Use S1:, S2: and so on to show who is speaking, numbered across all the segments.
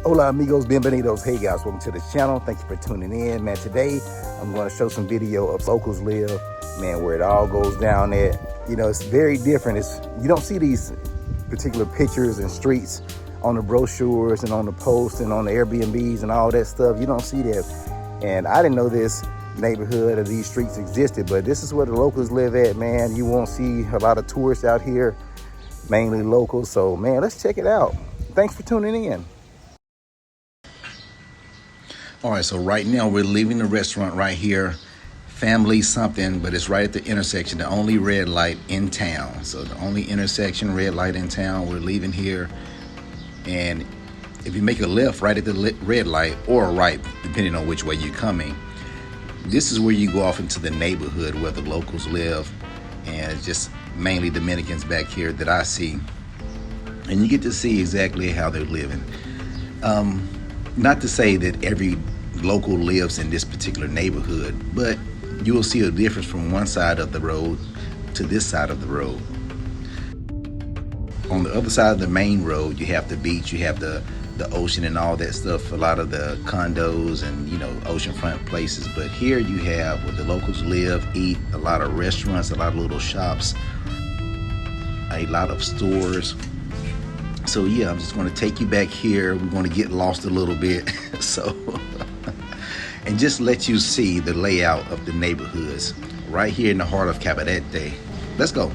S1: Hola amigos, bienvenidos. Hey guys, welcome to the channel. Thank you for tuning in, man. Today I'm going to show some video of locals live, man, where it all goes down at. You know, it's very different. You don't see these particular pictures and streets on the brochures and on the posts and on the Airbnbs and all that stuff. You don't see that. And I didn't know this neighborhood or these streets existed, but this is where the locals live at, man. You won't see a lot of tourists out here, mainly locals. So man, let's check it out. Thanks for tuning in.
S2: All right, so right now we're leaving the restaurant right here, Family something, but it's right at the intersection, the only red light in town. So the only intersection, red light in town, we're leaving here. And if you make a left right at the red light, or a right, depending on which way you're coming, this is where you go off into the neighborhood where the locals live. And it's just mainly Dominicans back here that I see. And you get to see exactly how they're living. Not to say that every local lives in this particular neighborhood, but you will see a difference from one side of the road to this side of the road. On the other side of the main road, you have the beach, you have the ocean and all that stuff, a lot of the condos and, you know, oceanfront places. But here you have where the locals live, eat, a lot of restaurants, a lot of little shops, a lot of stores. So yeah, I'm just going to take you back here. We're going to get lost a little bit. So, and just let you see the layout of the neighborhoods right here in the heart of CABARETE. Let's go.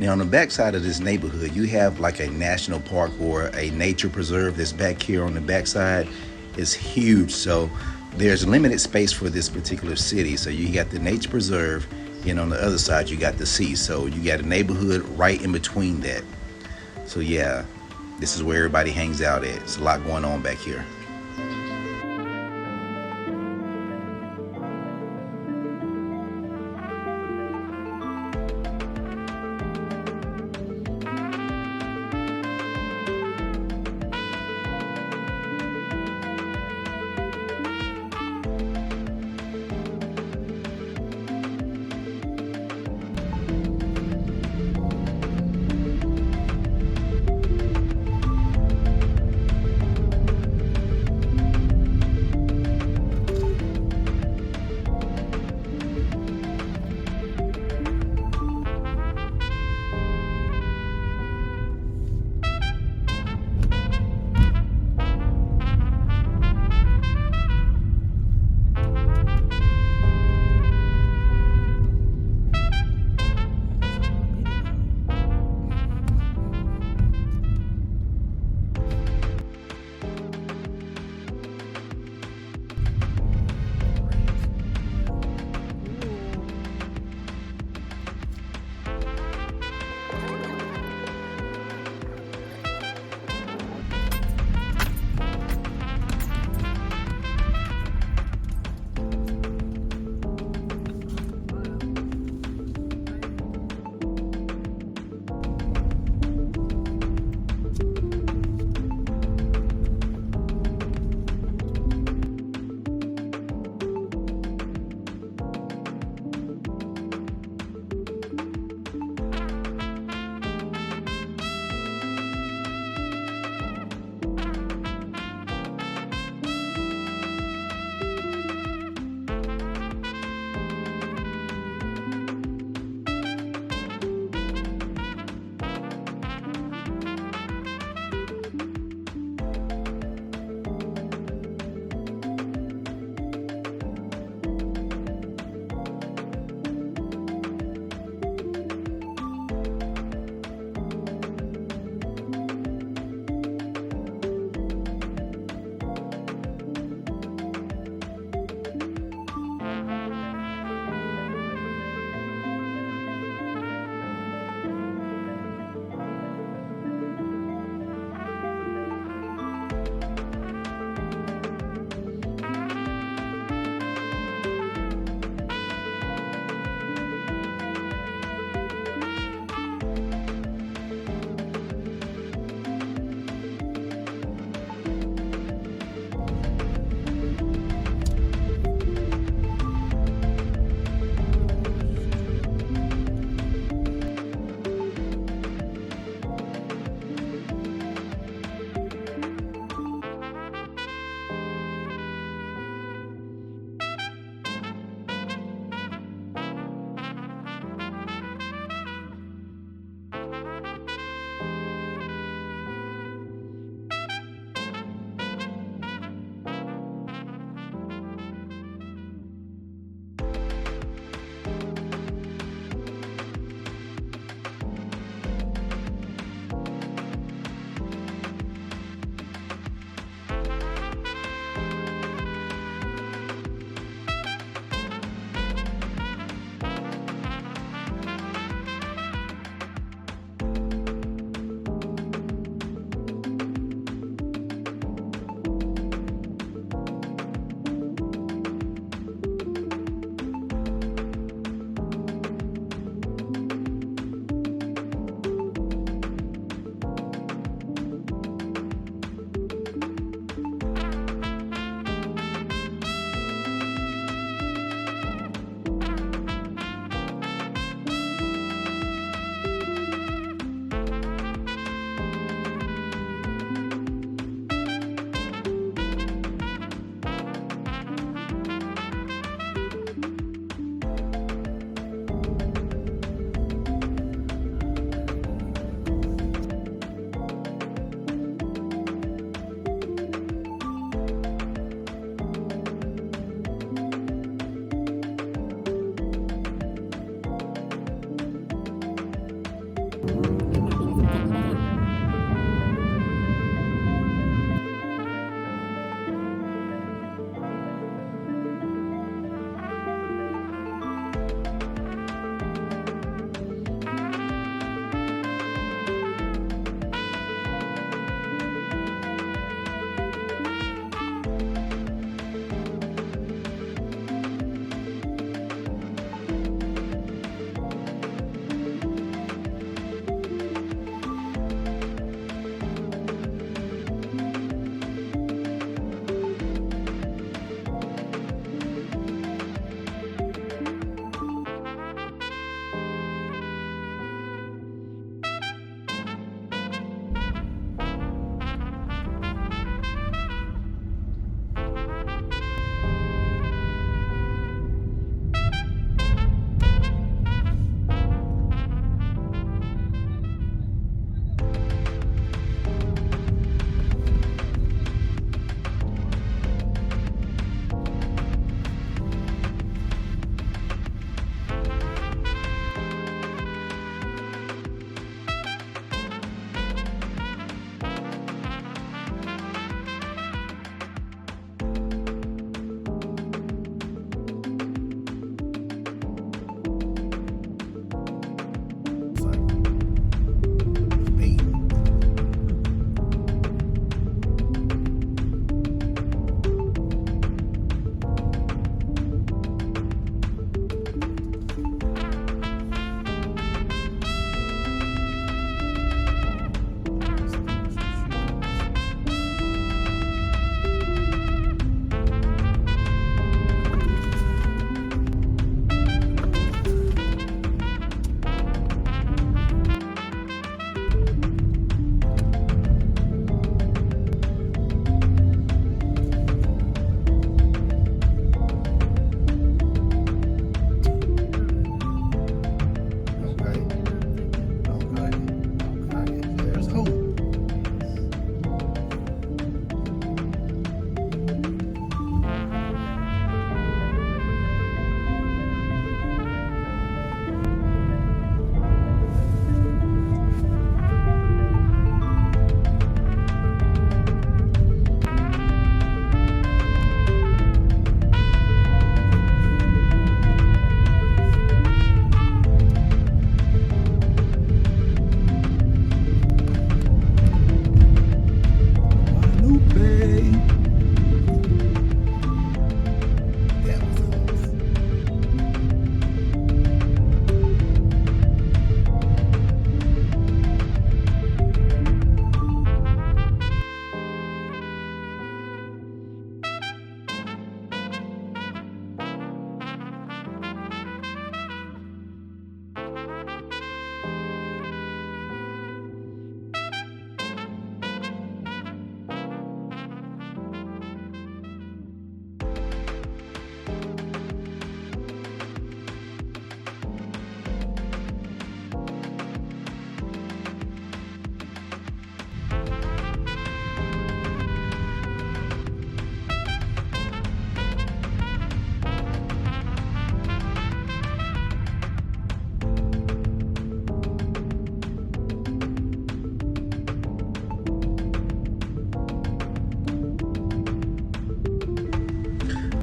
S2: Now on the back side of this neighborhood, you have like a national park or a nature preserve that's back here on the back side. It's huge, so there's limited space for this particular city. So you got the nature preserve, and on the other side you got the sea. So you got a neighborhood right in between that. So yeah, this is where everybody hangs out at. There's a lot going on back here.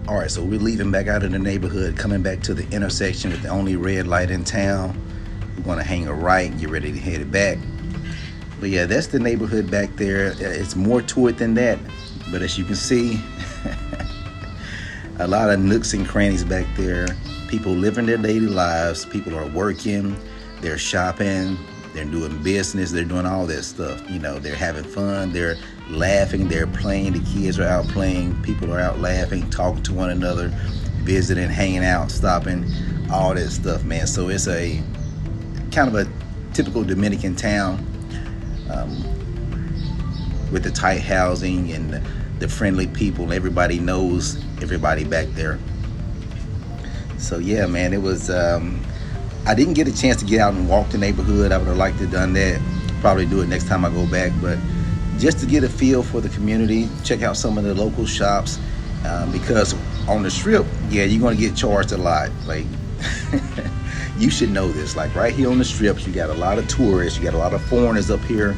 S2: All right, so we're leaving back out of the neighborhood, coming back to the intersection with the only red light in town. We're gonna hang a right, get ready to head it back. But yeah, that's the neighborhood back there. It's more to it than that, but as you can see, a lot of nooks and crannies back there. People living their daily lives. People are working, they're shopping, they're doing business, they're doing all that stuff. You know, they're having fun, they're laughing, they're playing. The kids are out playing, people are out laughing, talking to one another, visiting, hanging out, stopping, all that stuff, man. So it's a kind of a typical Dominican town, with the tight housing and the friendly people. Everybody knows everybody back there. So yeah, man, it was I didn't get a chance to get out and walk the neighborhood. I would have liked to have done that. Probably do it next time I go back, but just to get a feel for the community, check out some of the local shops, because on the strip, yeah, you're gonna get charged a lot. Like you should know this. Like right here on the strips, you got a lot of tourists, you got a lot of foreigners up here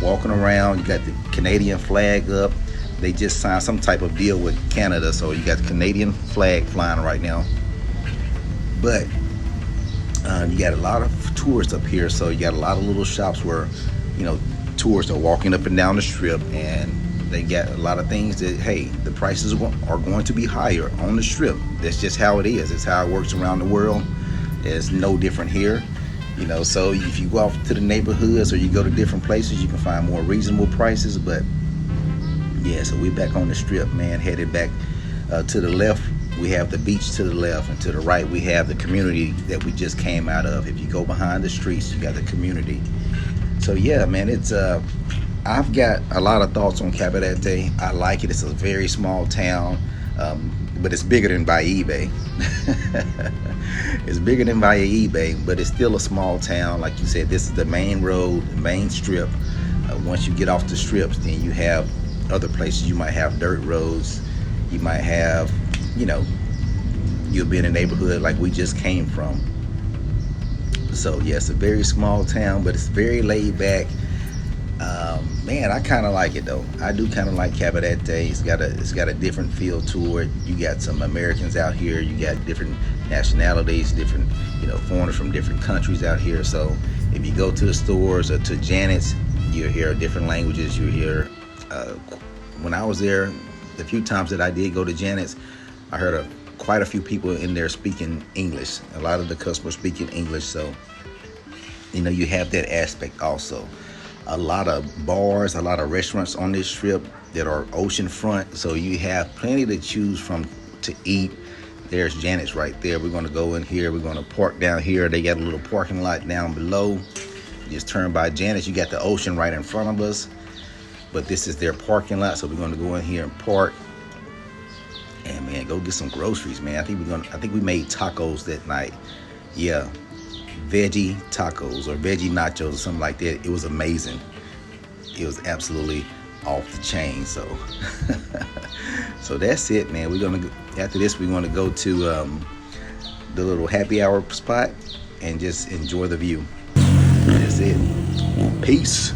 S2: walking around. You got the Canadian flag up. They just signed some type of deal with Canada, so you got the Canadian flag flying right now. But you got a lot of tourists up here, so you got a lot of little shops where, you know, tourists are walking up and down the strip, and they got a lot of things that, hey, the prices are going to be higher on the strip. That's just how it is. It's how it works around the world. It's no different here, you know. So if you go off to the neighborhoods or you go to different places, you can find more reasonable prices. But yeah, so we're back on the strip, man, headed back to the left. We have the beach to the left, and to the right we have the community that we just came out of. If you go behind the streets, you got the community. So yeah, man, it's I've got a lot of thoughts on Cabarete. I like it. It's a very small town, but it's bigger than Bayibe. It's bigger than Bayibe, but it's still a small town. Like you said, this is the main road, the main strip. Once you get off the strips, then you have other places. You might have dirt roads. You might have, you know, you'll be in a neighborhood like we just came from. So yeah, it's a very small town, but it's very laid back. Man, I kind of like it though. I do kind of like Cabarete. It's got a different feel to it. You got some Americans out here. You got different nationalities, different, you know, foreigners from different countries out here. So if you go to the stores or to Janet's, you'll hear different languages. You hear. When I was there, the few times that I did go to Janet's, I heard quite a few people in there speaking English. A lot of the customers speaking English. So, you know, you have that aspect also. A lot of bars, a lot of restaurants on this strip that are oceanfront, so you have plenty to choose from to eat. There's Janet's right there. We're going to go in here. We're going to park down here. They got a little parking lot down below. Just turn by Janet's. You got the ocean right in front of us, but this is their parking lot, so we're going to go in here and park. And man, go get some groceries, man. I think we made tacos that night. Yeah. Veggie tacos or veggie nachos or something like that. It was amazing. It was absolutely off the chain. So so that's it, man. After this we're gonna go to the little happy hour spot and just enjoy the view. That's it. Peace.